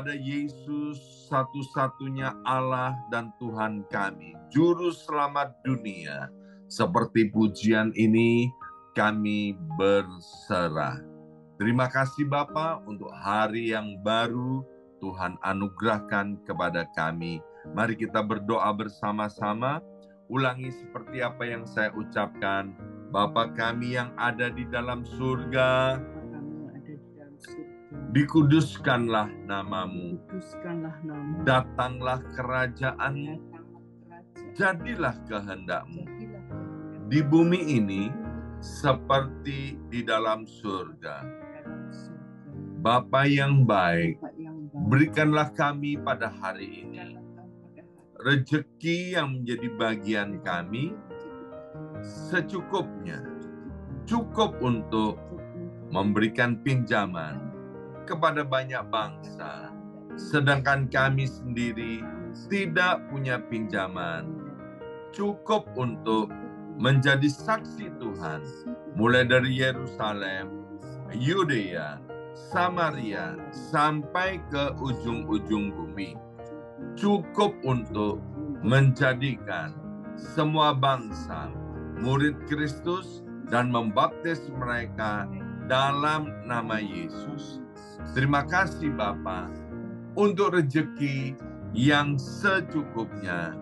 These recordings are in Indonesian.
kepada Yesus, satu-satunya Allah dan Tuhan kami, Juru Selamat dunia. Seperti pujian ini, kami berserah. Terima kasih Bapa untuk hari yang baru Tuhan anugerahkan kepada kami. Mari kita berdoa bersama-sama. Ulangi seperti apa yang saya ucapkan. Bapa kami yang ada di dalam surga, dikuduskanlah namamu. Datanglah kerajaanmu. Jadilah kehendakmu di bumi ini seperti di dalam surga. Bapa yang baik, berikanlah kami pada hari ini rezeki yang menjadi bagian kami secukupnya, cukup untuk memberikan pinjaman kepada banyak bangsa, sedangkan kami sendiri tidak punya pinjaman cukup untuk menjadi saksi Tuhan, mulai dari Yerusalem, Yudea, Samaria, sampai ke ujung-ujung bumi. Cukup untuk menjadikan semua bangsa murid Kristus dan membaptis mereka dalam nama Yesus. Terima kasih Bapa untuk rezeki yang secukupnya,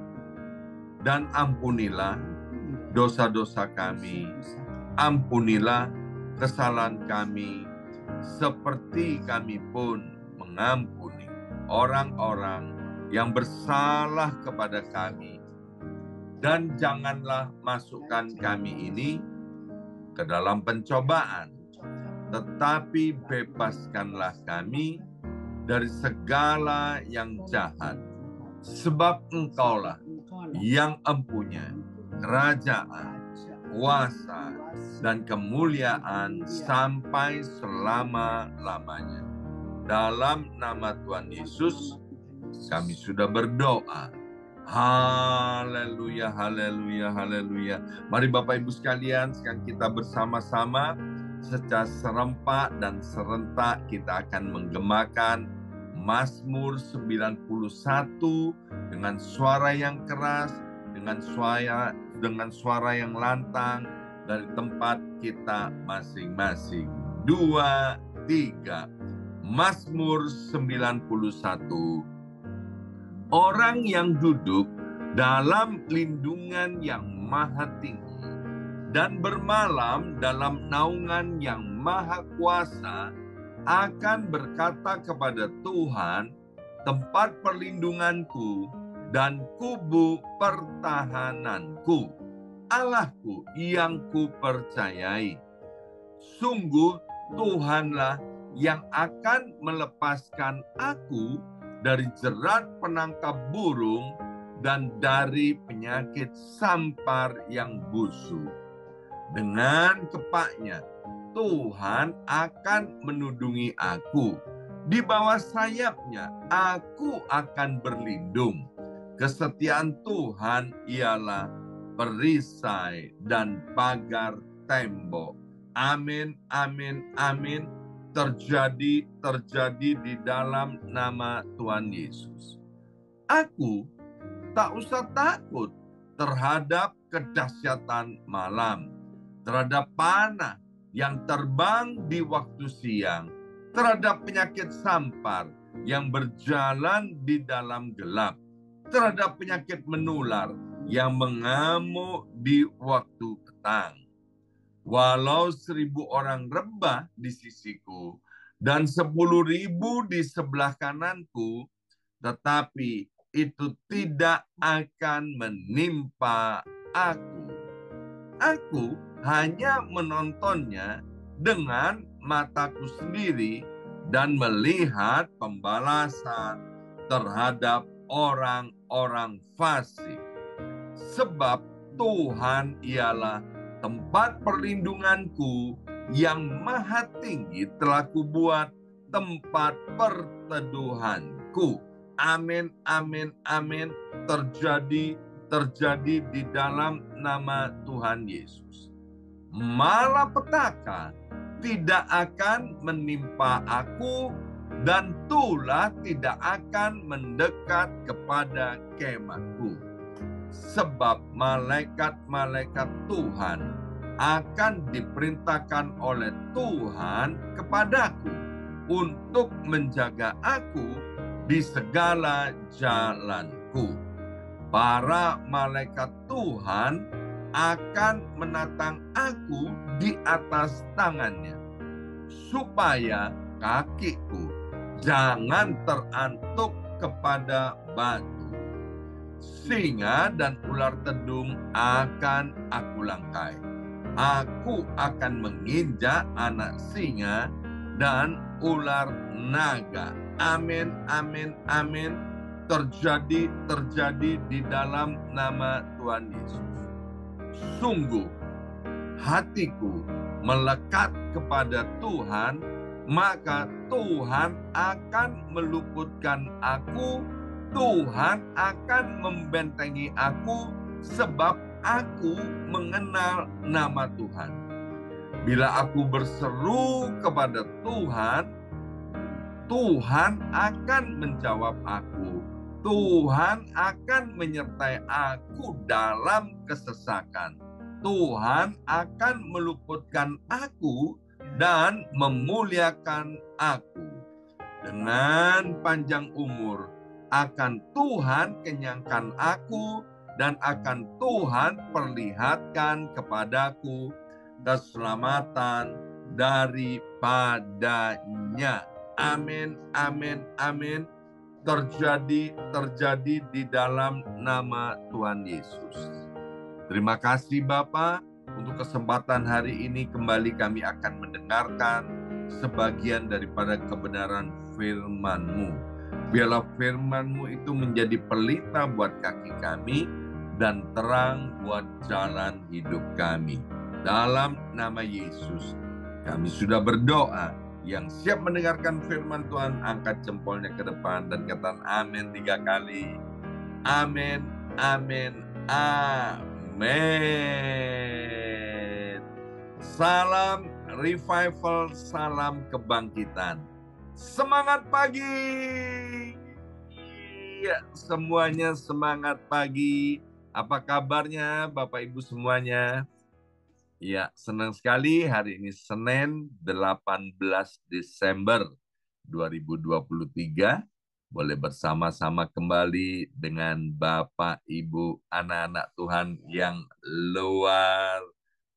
dan ampunilah dosa-dosa kami, ampunilah kesalahan kami, seperti kami pun mengampuni orang-orang yang bersalah kepada kami. Dan janganlah masukkan kami ini ke dalam pencobaan, tetapi bebaskanlah kami dari segala yang jahat. Sebab Engkaulah yang empunya kerajaan, kuasa, dan kemuliaan sampai selama-lamanya. Dalam nama Tuhan Yesus, kami sudah berdoa. Haleluya, haleluya, haleluya. Mari Bapak Ibu sekalian, sekarang kita bersama-sama secara serempak dan serentak kita akan menggemakan Mazmur 91 dengan suara yang keras, dengan suara yang lantang dari tempat kita masing-masing. 2, 3. Mazmur 91. Orang yang duduk dalam lindungan yang maha tinggi dan bermalam dalam naungan yang maha kuasa akan berkata kepada Tuhan, tempat perlindunganku dan kubu pertahananku, Allahku yang kupercayai. Sungguh Tuhanlah yang akan melepaskan aku dari jerat penangkap burung dan dari penyakit sampar yang busuk. Dengan kepaknya Tuhan akan menudungi aku. Di bawah sayapnya aku akan berlindung. Kesetiaan Tuhan ialah perisai dan pagar tembok. Amin, amin, amin. Terjadi di dalam nama Tuhan Yesus. Aku tak usah takut terhadap kedahsyatan malam, terhadap panah yang terbang di waktu siang, terhadap penyakit sampar yang berjalan di dalam gelap, terhadap penyakit menular yang mengamuk di waktu petang. Walau 1.000 orang rebah di sisiku dan 10.000 di sebelah kananku, tetapi itu tidak akan menimpa aku. Aku hanya menontonnya dengan mataku sendiri dan melihat pembalasan terhadap orang-orang fasik. Sebab Tuhan ialah tempat perlindunganku, yang maha tinggi telah kubuat tempat perteduhanku. Amin, amin, amin. Terjadi di dalam nama Tuhan Yesus. Malapetaka tidak akan menimpa aku dan tulah tidak akan mendekat kepada kemahku. Sebab malaikat-malaikat Tuhan akan diperintahkan oleh Tuhan kepadaku untuk menjaga aku di segala jalanku. Para malaikat Tuhan akan menatang aku di atas tangannya, supaya kakiku jangan terantuk kepada batu. Singa dan ular tedung akan aku langkai. Aku akan menginjak anak singa dan ular naga. Amin, amin, amin. Terjadi di dalam nama Tuhan Yesus. Sungguh, hatiku melekat kepada Tuhan, maka Tuhan akan meluputkan aku. Tuhan akan membentengi aku, sebab aku mengenal nama Tuhan. Bila aku berseru kepada Tuhan, Tuhan akan menjawab aku. Tuhan akan menyertai aku dalam kesesakan. Tuhan akan meluputkan aku dan memuliakan aku. Dengan panjang umur akan Tuhan kenyangkan aku, dan akan Tuhan perlihatkan kepadaku keselamatan daripadanya. Amin, amin, amin. Terjadi di dalam nama Tuhan Yesus. Terima kasih Bapa untuk kesempatan hari ini. Kembali kami akan mendengarkan sebagian daripada kebenaran firman-Mu. Biarlah firman-Mu itu menjadi pelita buat kaki kami dan terang buat jalan hidup kami. Dalam nama Yesus, kami sudah berdoa. Yang siap mendengarkan firman Tuhan, angkat jempolnya ke depan dan katakan amin 3 kali. Amin, amin, amin. Salam revival, salam kebangkitan. Semangat pagi. Ya, semuanya semangat pagi. Apa kabarnya Bapak Ibu semuanya? Ya, senang sekali hari ini Senin 18 Desember 2023. Boleh bersama-sama kembali dengan Bapak, Ibu, anak-anak Tuhan yang luar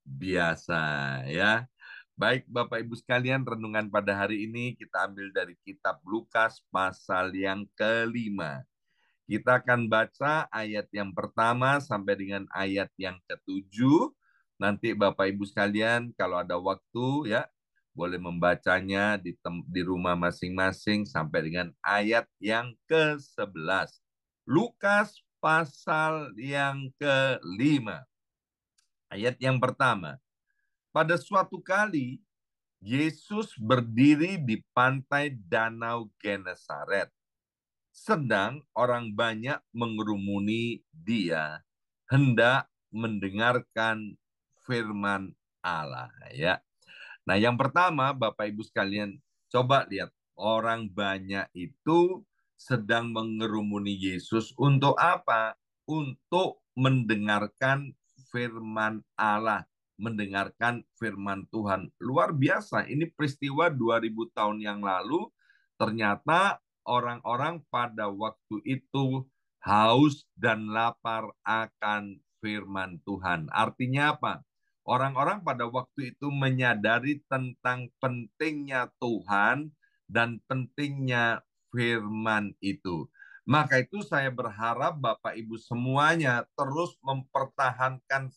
biasa ya. Baik Bapak Ibu sekalian, renungan pada hari ini kita ambil dari kitab Lukas pasal yang ke-5. Kita akan baca ayat yang pertama sampai dengan ayat yang ke-7. Nanti Bapak Ibu sekalian kalau ada waktu ya boleh membacanya di rumah masing-masing sampai dengan ayat yang ke-11. Lukas pasal yang ke-5. Ayat yang pertama. Pada suatu kali, Yesus berdiri di pantai Danau Genesaret. Sedang orang banyak mengerumuni dia, hendak mendengarkan firman Allah. Ya. Nah, yang pertama, Bapak Ibu sekalian, coba lihat. Orang banyak itu sedang mengerumuni Yesus untuk apa? Untuk mendengarkan firman Allah. Mendengarkan firman Tuhan. Luar biasa, ini peristiwa 2000 tahun yang lalu, ternyata orang-orang pada waktu itu haus dan lapar akan firman Tuhan. Artinya apa? Orang-orang pada waktu itu menyadari tentang pentingnya Tuhan dan pentingnya firman itu. Maka itu saya berharap Bapak Ibu semuanya terus mempertahankan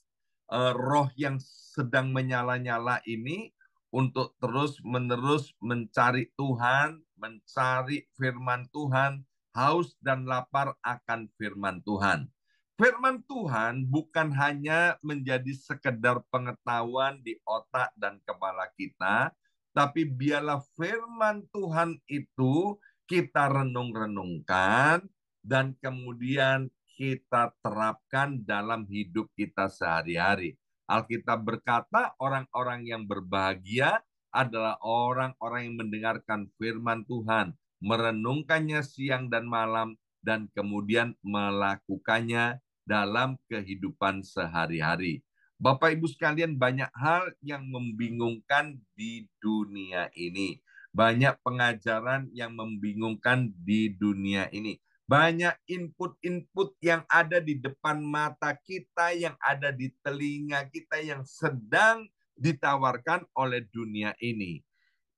roh yang sedang menyala-nyala ini untuk terus-menerus mencari Tuhan, mencari firman Tuhan, haus dan lapar akan firman Tuhan. Firman Tuhan bukan hanya menjadi sekedar pengetahuan di otak dan kepala kita, tapi biarlah firman Tuhan itu kita renung-renungkan dan kemudian kita terapkan dalam hidup kita sehari-hari. Alkitab berkata orang-orang yang berbahagia adalah orang-orang yang mendengarkan firman Tuhan. merenungkannya siang dan malam, dan kemudian melakukannya dalam kehidupan sehari-hari. Bapak Ibu sekalian, banyak hal yang membingungkan di dunia ini. Banyak pengajaran yang membingungkan di dunia ini. Banyak input-input yang ada di depan mata kita, yang ada di telinga kita, yang sedang ditawarkan oleh dunia ini.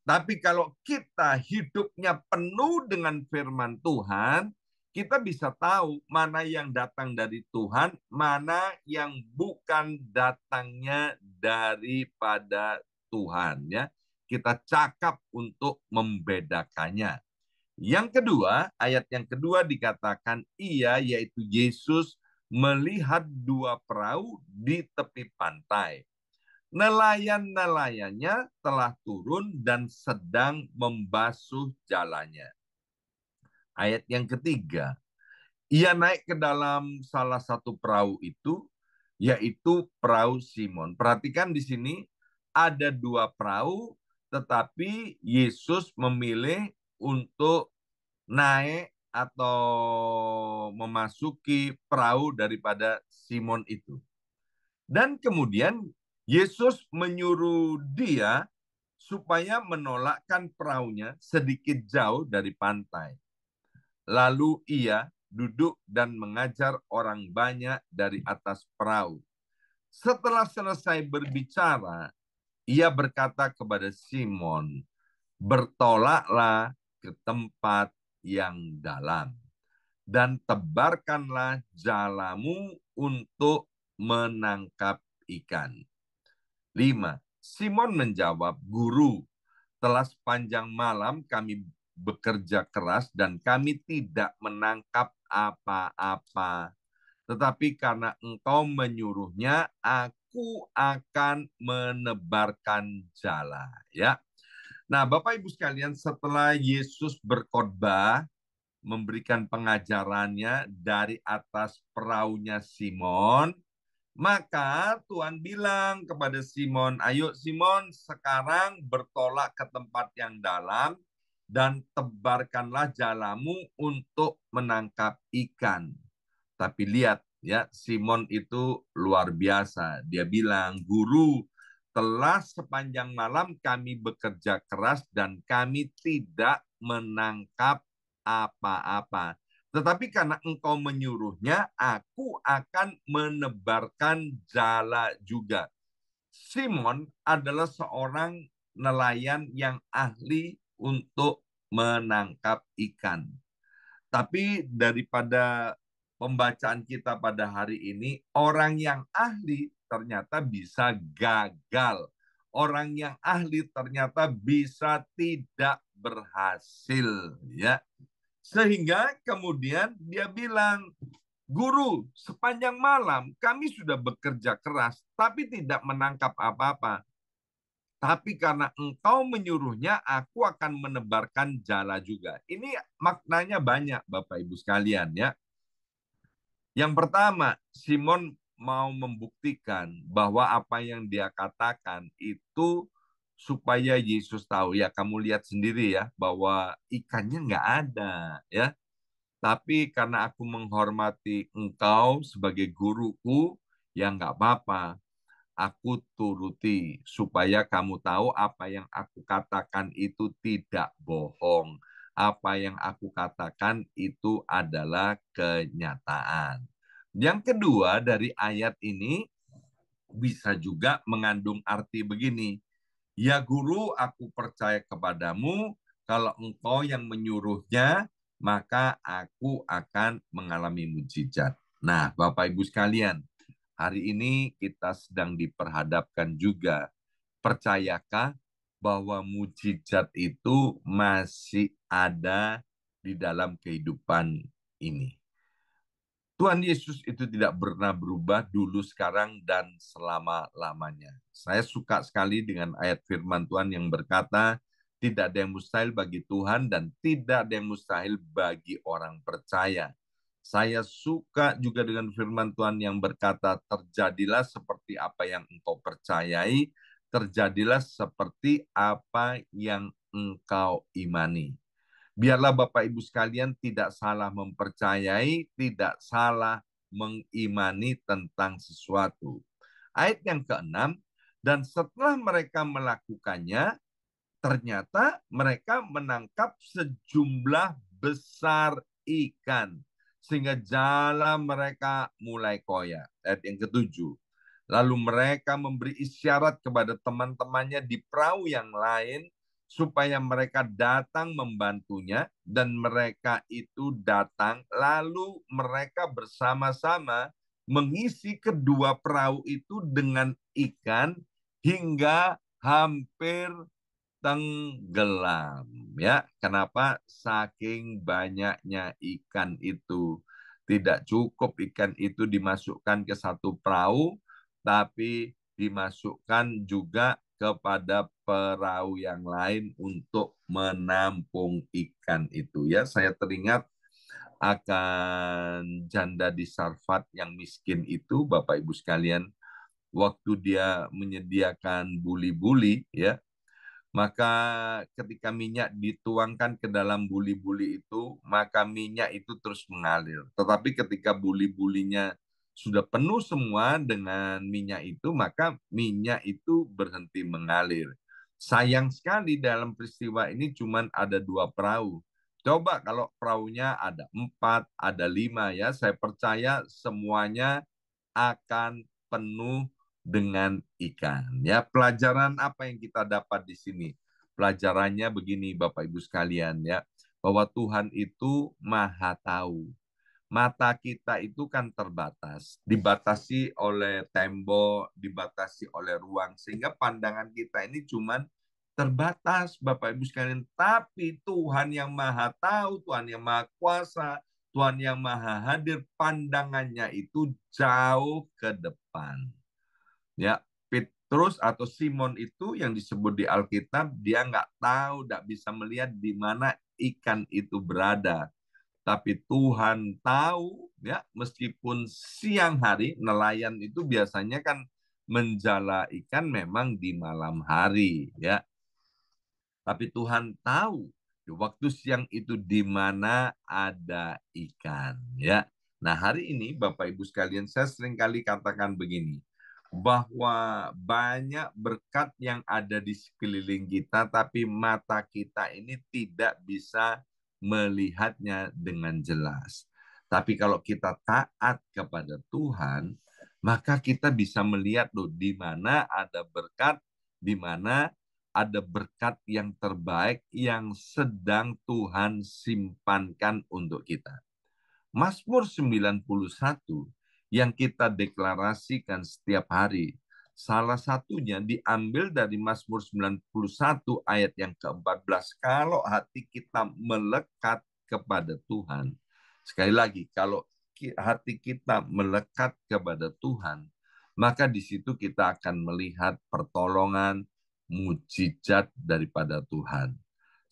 Tapi kalau kita hidupnya penuh dengan firman Tuhan, kita bisa tahu mana yang datang dari Tuhan, mana yang bukan datangnya daripada Tuhan. Ya, kita cakap untuk membedakannya. Yang kedua, ayat yang kedua dikatakan ia, yaitu Yesus, melihat dua perahu di tepi pantai. Nelayan-nelayannya telah turun dan sedang membasuh jalannya. Ayat yang ketiga, ia naik ke dalam salah satu perahu itu, yaitu perahu Simon. Perhatikan di sini ada dua perahu, tetapi Yesus memilih untuk naik atau memasuki perahu daripada Simon itu. Dan kemudian Yesus menyuruh dia supaya menolakkan perahunya sedikit jauh dari pantai. Lalu ia duduk dan mengajar orang banyak dari atas perahu. Setelah selesai berbicara, ia berkata kepada Simon, "Bertolaklah ke tempat yang dalam dan tebarkanlah jalamu untuk menangkap ikan." 5. Simon menjawab, "Guru, telah sepanjang malam kami bekerja keras dan kami tidak menangkap apa-apa. Tetapi karena engkau menyuruhnya, aku akan menebarkan jala." Ya. Nah, Bapak Ibu sekalian, setelah Yesus berkhotbah, memberikan pengajarannya dari atas perahunya Simon, maka Tuhan bilang kepada Simon, "Ayo Simon, sekarang bertolak ke tempat yang dalam dan tebarkanlah jalamu untuk menangkap ikan." Tapi lihat ya, Simon itu luar biasa. Dia bilang, "Guru, telah sepanjang malam kami bekerja keras dan kami tidak menangkap apa-apa. Tetapi karena engkau menyuruhnya, aku akan menebarkan jala juga." Simon adalah seorang nelayan yang ahli untuk menangkap ikan. Tapi daripada pembacaan kita pada hari ini, orang yang ahli ternyata bisa gagal. Orang yang ahli ternyata bisa tidak berhasil, ya. Sehingga kemudian dia bilang, "Guru, sepanjang malam kami sudah bekerja keras, tapi tidak menangkap apa-apa. Tapi karena engkau menyuruhnya, aku akan menebarkan jala juga." Ini maknanya banyak, Bapak Ibu sekalian, ya. Yang pertama, Simon mau membuktikan bahwa apa yang dia katakan itu supaya Yesus tahu. Ya, kamu lihat sendiri ya, bahwa ikannya nggak ada, ya. Tapi karena aku menghormati engkau sebagai guruku, ya nggak apa-apa. Aku turuti supaya kamu tahu apa yang aku katakan itu tidak bohong. Apa yang aku katakan itu adalah kenyataan. Yang kedua dari ayat ini bisa juga mengandung arti begini. "Ya guru, aku percaya kepadamu, kalau engkau yang menyuruhnya, maka aku akan mengalami mujizat." Nah, Bapak Ibu sekalian, hari ini kita sedang diperhadapkan juga. Percayakah bahwa mujizat itu masih ada di dalam kehidupan ini? Tuhan Yesus itu tidak pernah berubah dulu, sekarang, dan selama-lamanya. Saya suka sekali dengan ayat firman Tuhan yang berkata, tidak ada yang mustahil bagi Tuhan dan tidak ada yang mustahil bagi orang percaya. Saya suka juga dengan firman Tuhan yang berkata, terjadilah seperti apa yang engkau percayai, terjadilah seperti apa yang engkau imani. Biarlah Bapak Ibu sekalian tidak salah mempercayai, tidak salah mengimani tentang sesuatu. Ayat yang keenam, dan setelah mereka melakukannya, ternyata mereka menangkap sejumlah besar ikan, sehingga jala mereka mulai koyak. Ayat yang ketujuh, lalu mereka memberi isyarat kepada teman-temannya di perahu yang lain, supaya mereka datang membantunya, dan mereka itu datang, lalu mereka bersama-sama mengisi kedua perahu itu dengan ikan hingga hampir tenggelam. Ya, kenapa? Saking banyaknya ikan itu. Tidak cukup ikan itu dimasukkan ke satu perahu, tapi dimasukkan juga kepada perahu yang lain untuk menampung ikan itu. Ya, saya teringat akan janda di Sarfat yang miskin itu, Bapak Ibu sekalian, waktu dia menyediakan buli-buli, ya, maka ketika minyak dituangkan ke dalam buli-buli itu, maka minyak itu terus mengalir. Tetapi ketika buli-bulinya sudah penuh semua dengan minyak itu, maka minyak itu berhenti mengalir. Sayang sekali dalam peristiwa ini cuma ada 2 perahu. Coba kalau perahunya ada 4, ada 5, ya, saya percaya semuanya akan penuh dengan ikan. Ya, pelajaran apa yang kita dapat di sini? Pelajarannya begini, Bapak Ibu sekalian, ya, bahwa Tuhan itu Maha Tahu. Mata kita itu kan terbatas, dibatasi oleh tembok, dibatasi oleh ruang, sehingga pandangan kita ini cuman terbatas, Bapak Ibu sekalian. Tapi Tuhan yang Maha Tahu, Tuhan yang Maha Kuasa, Tuhan yang Maha Hadir, pandangannya itu jauh ke depan. Ya, Petrus atau Simon itu yang disebut di Alkitab, dia nggak tahu, nggak bisa melihat di mana ikan itu berada. Tapi Tuhan tahu, ya, meskipun siang hari, nelayan itu biasanya kan menjala ikan memang di malam hari, ya. Tapi Tuhan tahu di waktu siang itu di mana ada ikan, ya. Nah, hari ini Bapak Ibu sekalian, saya seringkali katakan begini, bahwa banyak berkat yang ada di sekeliling kita, tapi mata kita ini tidak bisa melihatnya dengan jelas. Tapi kalau kita taat kepada Tuhan, maka kita bisa melihat loh di mana ada berkat, di mana ada berkat yang terbaik yang sedang Tuhan simpankan untuk kita. Mazmur 91 yang kita deklarasikan setiap hari, salah satunya diambil dari Mazmur 91 ayat yang ke-14. Kalau hati kita melekat kepada Tuhan, sekali lagi, kalau hati kita melekat kepada Tuhan, maka di situ kita akan melihat pertolongan, mujizat daripada Tuhan.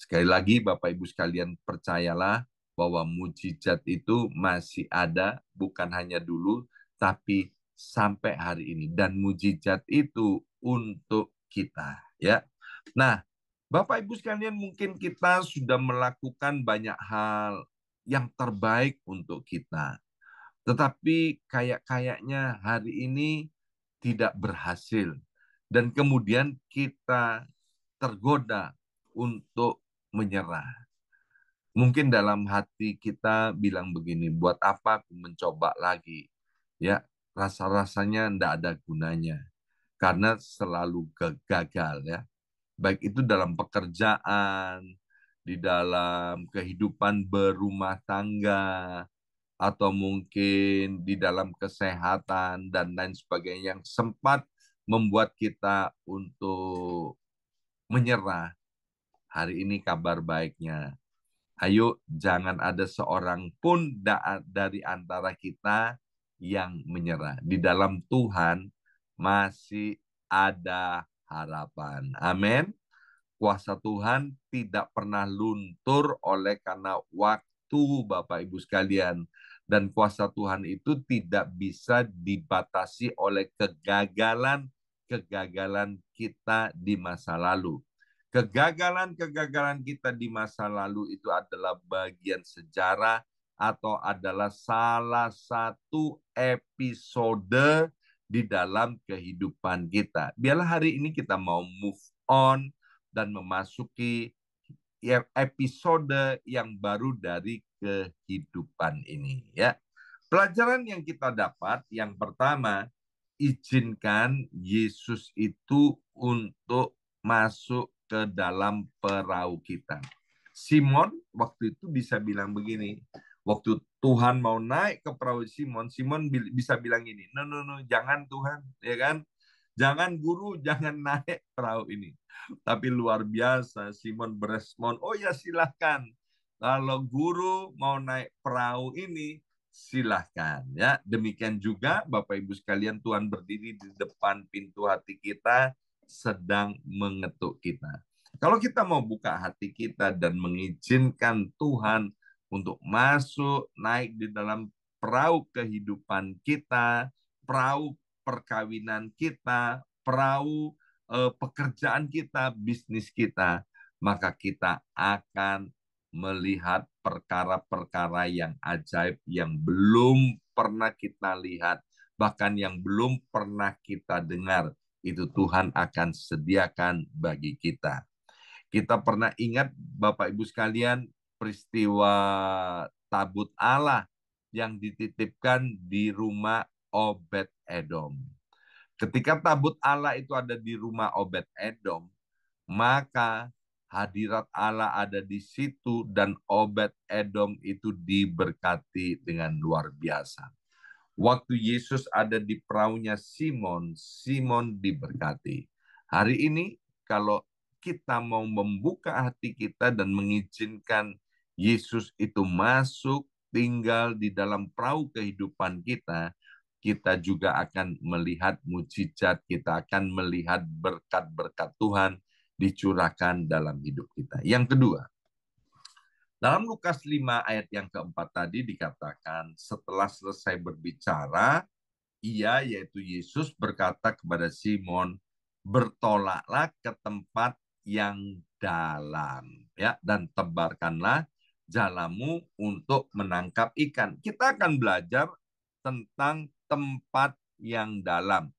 Sekali lagi, Bapak Ibu sekalian, percayalah bahwa mujizat itu masih ada, bukan hanya dulu, tapi sampai hari ini. Dan mujizat itu untuk kita, ya. Nah, Bapak Ibu sekalian, mungkin kita sudah melakukan banyak hal yang terbaik untuk kita. Tetapi kayaknya hari ini tidak berhasil. Dan kemudian kita tergoda untuk menyerah. Mungkin dalam hati kita bilang begini, buat apa aku mencoba lagi? Ya, rasa-rasanya tidak ada gunanya. Karena selalu gagal, ya. Baik itu dalam pekerjaan, di dalam kehidupan berumah tangga, atau mungkin di dalam kesehatan dan lain sebagainya yang sempat membuat kita untuk menyerah. Hari ini kabar baiknya, ayo jangan ada seorang pun dari antara kita yang menyerah. Di dalam Tuhan masih ada harapan. Amin. Kuasa Tuhan tidak pernah luntur oleh karena waktu, Bapak Ibu sekalian. Dan kuasa Tuhan itu tidak bisa dibatasi oleh kegagalan kita di masa lalu. Kegagalan-kegagalan kita di masa lalu itu adalah bagian sejarah atau adalah salah satu episode di dalam kehidupan kita. Biarlah hari ini kita mau move on dan memasuki episode yang baru dari kehidupan ini, ya. Pelajaran yang kita dapat yang pertama, izinkan Yesus itu untuk masuk ke dalam perahu kita. Simon waktu itu bisa bilang begini, waktu Tuhan mau naik ke perahu Simon, Simon bisa bilang ini, no, no, no, jangan Tuhan, ya kan? Jangan guru, jangan naik perahu ini. Tapi luar biasa, Simon berespon, oh ya silahkan. Kalau guru mau naik perahu ini, silahkan. Ya, demikian juga Bapak Ibu sekalian, Tuhan berdiri di depan pintu hati kita, sedang mengetuk kita. Kalau kita mau buka hati kita dan mengizinkan Tuhan untuk masuk, naik di dalam perahu kehidupan kita, perahu perkawinan kita, perahu pekerjaan kita, bisnis kita, maka kita akan melihat perkara-perkara yang ajaib yang belum pernah kita lihat, bahkan yang belum pernah kita dengar, itu Tuhan akan sediakan bagi kita. Kita pernah ingat Bapak Ibu sekalian peristiwa tabut Allah yang dititipkan di rumah Obed-Edom. Ketika tabut Allah itu ada di rumah Obed-Edom, maka hadirat Allah ada di situ dan Obed-Edom itu diberkati dengan luar biasa. Waktu Yesus ada di perahunya Simon, Simon diberkati. Hari ini kalau kita mau membuka hati kita dan mengizinkan Yesus itu masuk, tinggal di dalam perahu kehidupan kita, kita juga akan melihat mujizat, kita akan melihat berkat-berkat Tuhan dicurahkan dalam hidup kita. Yang kedua, dalam Lukas 5 ayat yang keempat tadi dikatakan, setelah selesai berbicara, ia yaitu Yesus berkata kepada Simon, bertolaklah ke tempat yang dalam, ya, dan tebarkanlah jalamu untuk menangkap ikan. Kita akan belajar tentang tempat yang dalam.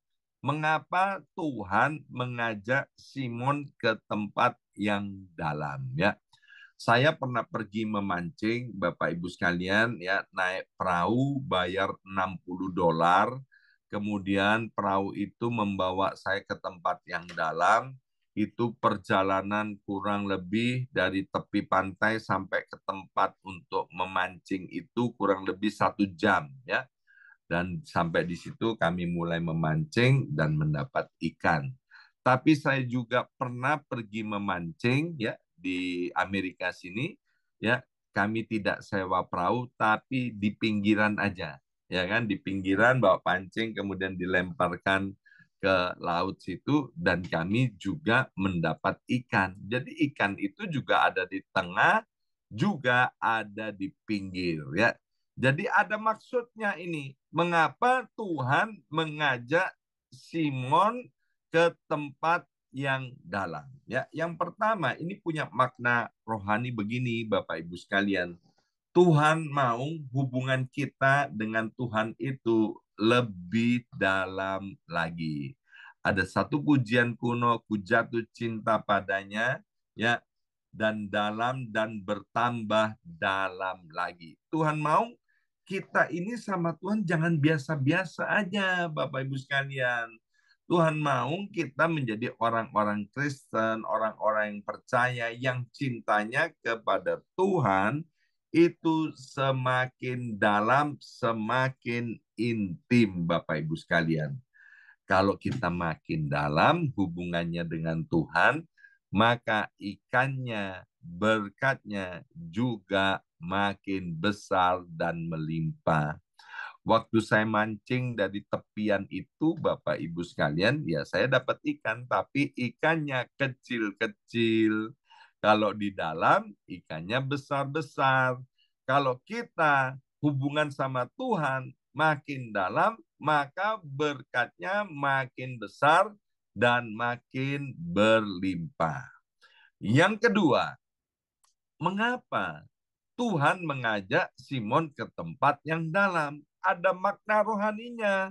Mengapa Tuhan mengajak Simon ke tempat yang dalam, ya? Saya pernah pergi memancing, Bapak Ibu sekalian, ya, naik perahu bayar $60. Kemudian perahu itu membawa saya ke tempat yang dalam. Itu perjalanan kurang lebih dari tepi pantai sampai ke tempat untuk memancing itu kurang lebih 1 jam, ya. Dan sampai di situ kami mulai memancing dan mendapat ikan. Tapi saya juga pernah pergi memancing, ya, di Amerika sini, ya. Kami tidak sewa perahu tapi di pinggiran aja, ya kan, di pinggiran bawa pancing kemudian dilemparkan ke laut situ dan kami juga mendapat ikan. Jadi ikan itu juga ada di tengah, juga ada di pinggir, ya. Jadi ada maksudnya ini. Mengapa Tuhan mengajak Simon ke tempat yang dalam? Ya, yang pertama ini punya makna rohani begini, Bapak Ibu sekalian. Tuhan mau hubungan kita dengan Tuhan itu lebih dalam lagi. Ada satu pujian kuno, ku jatuh cinta padanya, ya, dan dalam dan bertambah dalam lagi. Tuhan mau kita ini sama Tuhan jangan biasa-biasa aja, Bapak Ibu sekalian. Tuhan mau kita menjadi orang-orang Kristen, orang-orang yang percaya, yang cintanya kepada Tuhan itu semakin dalam, semakin intim, Bapak Ibu sekalian. Kalau kita makin dalam hubungannya dengan Tuhan, maka ikannya, berkatnya juga makin besar dan melimpah. Waktu saya mancing dari tepian itu, Bapak Ibu sekalian, ya saya dapat ikan, tapi ikannya kecil-kecil. Kalau di dalam, ikannya besar-besar. Kalau kita hubungan sama Tuhan makin dalam, maka berkatnya makin besar dan makin berlimpah. Yang kedua, mengapa Tuhan mengajak Simon ke tempat yang dalam? Ada makna rohaninya.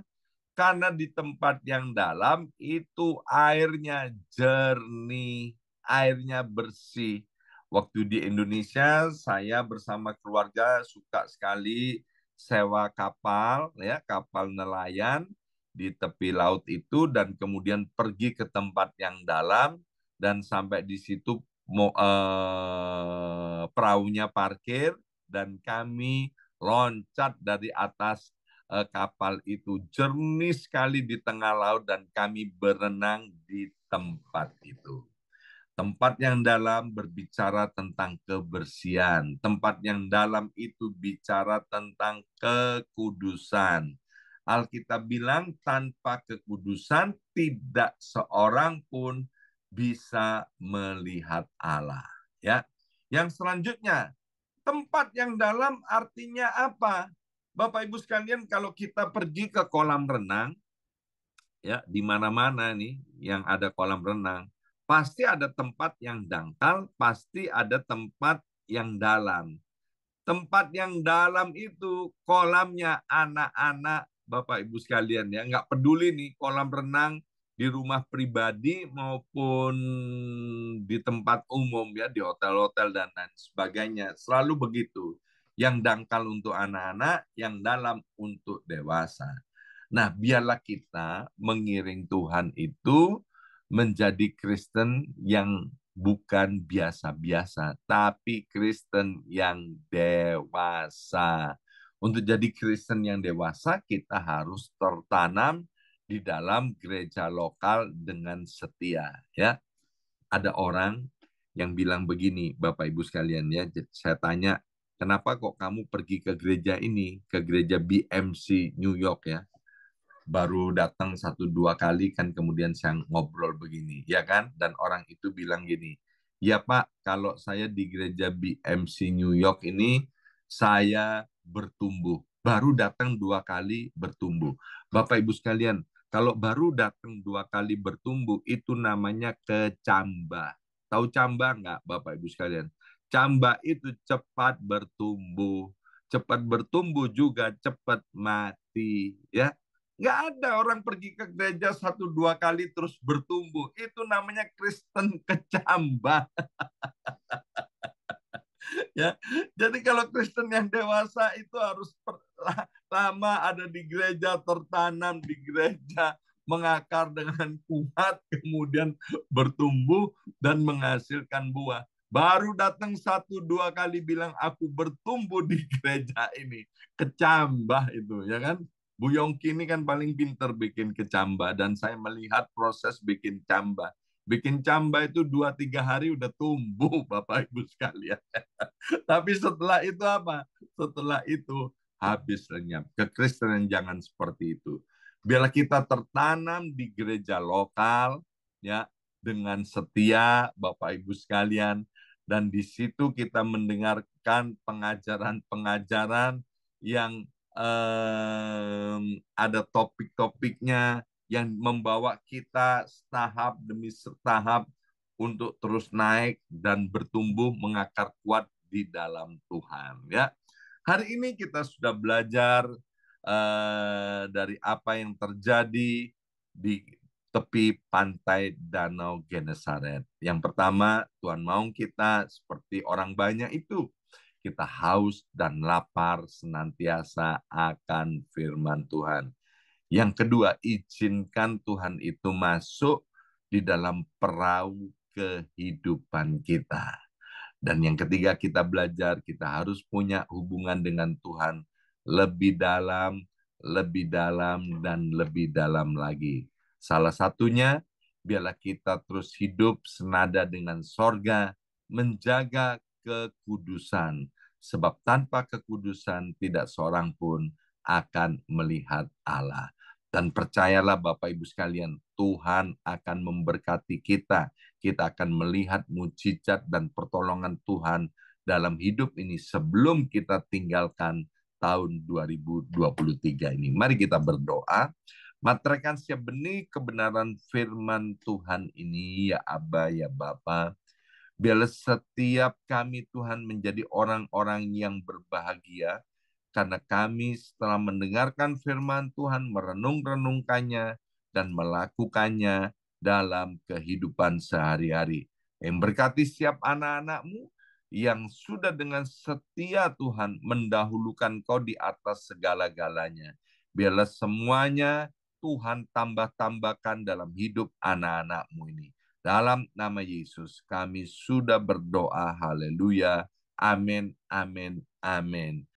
Karena di tempat yang dalam itu airnya jernih, airnya bersih. Waktu di Indonesia, saya bersama keluarga suka sekali sewa kapal, ya, kapal nelayan di tepi laut itu, dan kemudian pergi ke tempat yang dalam, dan sampai di situ perahunya parkir, dan kami loncat dari atas kapal itu, jernih sekali di tengah laut, dan kami berenang di tempat itu. Tempat yang dalam berbicara tentang kebersihan. Tempat yang dalam itu bicara tentang kekudusan. Alkitab bilang tanpa kekudusan tidak seorang pun bisa melihat Allah. Ya. Yang selanjutnya, tempat yang dalam artinya apa? Bapak Ibu sekalian, kalau kita pergi ke kolam renang, ya, di mana-mana nih yang ada kolam renang, pasti ada tempat yang dangkal, pasti ada tempat yang dalam. Tempat yang dalam itu kolamnya anak-anak, Bapak Ibu sekalian, ya, nggak peduli nih kolam renang di rumah pribadi maupun di tempat umum, ya, di hotel-hotel dan lain sebagainya, selalu begitu. Yang dangkal untuk anak-anak, yang dalam untuk dewasa. Nah, biarlah kita mengiring Tuhan itu menjadi Kristen yang bukan biasa-biasa, tapi Kristen yang dewasa. Untuk jadi Kristen yang dewasa, kita harus tertanam di dalam gereja lokal dengan setia. Ya, ada orang yang bilang begini, Bapak Ibu sekalian, ya, saya tanya, kenapa kok kamu pergi ke gereja ini, ke gereja BMC New York, ya? Baru datang 1-2 kali kan, kemudian saya ngobrol begini, ya kan? Dan orang itu bilang gini, ya Pak, kalau saya di gereja BMC New York ini, saya bertumbuh. Baru datang 2 kali bertumbuh. Bapak Ibu sekalian, kalau baru datang 2 kali bertumbuh, itu namanya kecambah. Tahu cambah nggak, Bapak Ibu sekalian? Cambah itu cepat bertumbuh. Cepat bertumbuh juga cepat mati, ya. Nggak ada orang pergi ke gereja 1-2 kali terus bertumbuh. Itu namanya Kristen kecambah. Ya, jadi kalau Kristen yang dewasa itu harus lama ada di gereja, tertanam di gereja, mengakar dengan kuat, kemudian bertumbuh dan menghasilkan buah. Baru datang 1-2 kali bilang aku bertumbuh di gereja ini, kecambah itu, ya kan? Bu Yongki ini kan paling pinter bikin kecambah, dan saya melihat proses bikin cambah. Bikin cambah itu 2-3 hari udah tumbuh, Bapak Ibu sekalian. Tapi setelah itu apa? Setelah itu habis lenyap. Kekristenan jangan seperti itu. Biarlah kita tertanam di gereja lokal, ya, dengan setia, Bapak Ibu sekalian, dan di situ kita mendengarkan pengajaran-pengajaran yang ada topik-topiknya yang membawa kita tahap demi tahap untuk terus naik dan bertumbuh mengakar kuat di dalam Tuhan, ya. Hari ini kita sudah belajar dari apa yang terjadi di tepi pantai Danau Genesaret. Yang pertama, Tuhan mau kita seperti orang banyak itu, kita haus dan lapar senantiasa akan firman Tuhan. Yang kedua, izinkan Tuhan itu masuk di dalam perahu kehidupan kita. Dan yang ketiga, kita belajar, kita harus punya hubungan dengan Tuhan lebih dalam, dan lebih dalam lagi. Salah satunya, biarlah kita terus hidup senada dengan sorga, menjaga kekudusan. Sebab tanpa kekudusan, tidak seorang pun akan melihat Allah. Dan percayalah Bapak Ibu sekalian, Tuhan akan memberkati kita. Kita akan melihat mujizat dan pertolongan Tuhan dalam hidup ini sebelum kita tinggalkan tahun 2023 ini. Mari kita berdoa. Materaikan setiap benih kebenaran firman Tuhan ini, ya Aba, ya Bapa. Biarlah setiap kami Tuhan menjadi orang-orang yang berbahagia, karena kami setelah mendengarkan firman Tuhan, merenung-renungkannya, dan melakukannya dalam kehidupan sehari-hari. Yang berkati setiap anak-anak-Mu yang sudah dengan setia Tuhan mendahulukan Kau di atas segala-galanya. Biarlah semuanya Tuhan tambah-tambahkan dalam hidup anak-anak-Mu ini. Dalam nama Yesus kami sudah berdoa. Haleluya. Amin, amin, amin.